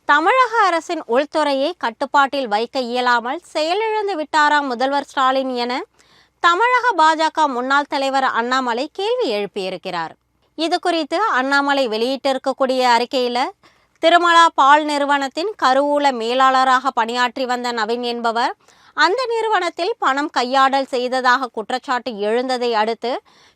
தமிழக அரசின் உள்துறையை கட்டுப்பாட்டில் வைக்க இயலாமல் செயலிழந்து விட்டாராம் முதல்வர் ஸ்டாலின் என தமிழக பாஜக முன்னாள் தலைவர் அண்ணாமலை கேள்வி எழுப்பியிருக்கிறார். இது குறித்து அண்ணாமலை வெளியிட்டிருக்கக்கூடிய அறிக்கையில், திருமலா பால் நிறுவனத்தின் கருவூல மேலாளராக பணியாற்றி வந்த நவீன் என்பவர் அந்த நிறுவனத்தில் பணம் கையாடல் செய்ததாக குற்றச்சாட்டு எழுந்ததை அடுத்து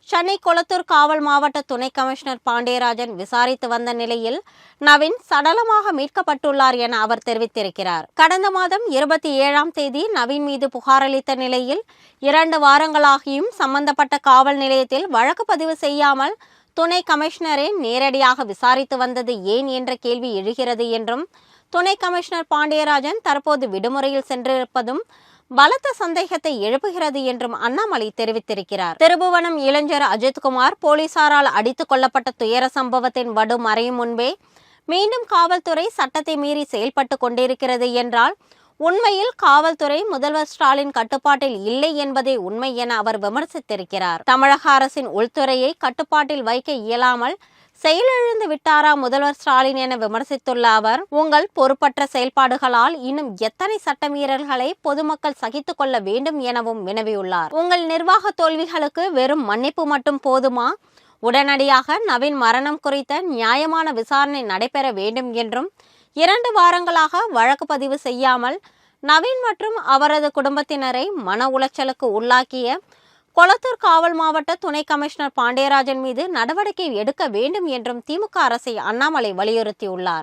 சென்னை கொளத்தூர் காவல் மாவட்ட துணை கமிஷனர் பாண்டியராஜன் விசாரித்து வந்த நிலையில் நவீன் சடலமாக மீட்கப்பட்டுள்ளார் என அவர் தெரிவித்திருக்கிறார். கடந்த மாதம் 27ஆம் தேதி நவீன் மீது புகார் அளித்த நிலையில் 2 வாரங்களாகியும் சம்பந்தப்பட்ட காவல் நிலையத்தில் வழக்கு பதிவு செய்யாமல் துணை கமிஷனரே நேரடியாக விசாரித்து வந்தது ஏன் என்ற கேள்வி எழுகிறது என்றும், துணை கமிஷனர் பாண்டியராஜன் தற்போது விடுமுறையில் சென்றிருப்பதும் பலத்த சந்தேகத்தை எழுப்புகிறது என்றும் அண்ணாமலை தெரிவித்திருக்கிறார். திருபுவனம் இளைஞர் அஜித்குமார் போலீசாரால் அடித்துக் கொல்லப்பட்ட துயர சம்பவத்தின் வடு மறையும் முன்பே மீண்டும் காவல்துறை சட்டத்தை மீறி செயல்பட்டு கொண்டிருக்கிறது என்றால் உண்மையில் காவல்துறை முதல்வர் ஸ்டாலின் கட்டுப்பாட்டில் இல்லை என்பதே உண்மை என அவர் விமர்சித்திருக்கிறார். தமிழக அரசின் உள்துறையை கட்டுப்பாட்டில் வைக்க இயலாமல் செயலிழந்து விட்டாரா முதல்வர் ஸ்டாலின் என விமர்சித்துள்ள அவர், உங்கள் பொறுப்பற்ற செயல்பாடுகளால் இன்னும் எத்தனை சட்டமீறல்களை பொதுமக்கள் சகித்துக் கொள்ள வேண்டும் எனவும் வினவியுள்ளார். உங்கள் நிர்வாக தோல்விகளுக்கு வெறும் மன்னிப்பு மட்டும் போதுமா? உடனடியாக நவீன் மரணம் குறித்த நியாயமான விசாரணை நடைபெற வேண்டும் என்றும், 2 வாரங்களாக வழக்கு பதிவு செய்யாமல் நவீன் மற்றும் அவரது குடும்பத்தினரை மன உளைச்சலுக்கு உள்ளாக்கிய கொளத்தூர் காவல் மாவட்ட துணை கமிஷனர் பாண்டியராஜன் மீது நடவடிக்கை எடுக்க வேண்டும் என்றும் திமுக அரசை அண்ணாமலை வலியுறுத்தியுள்ளார்.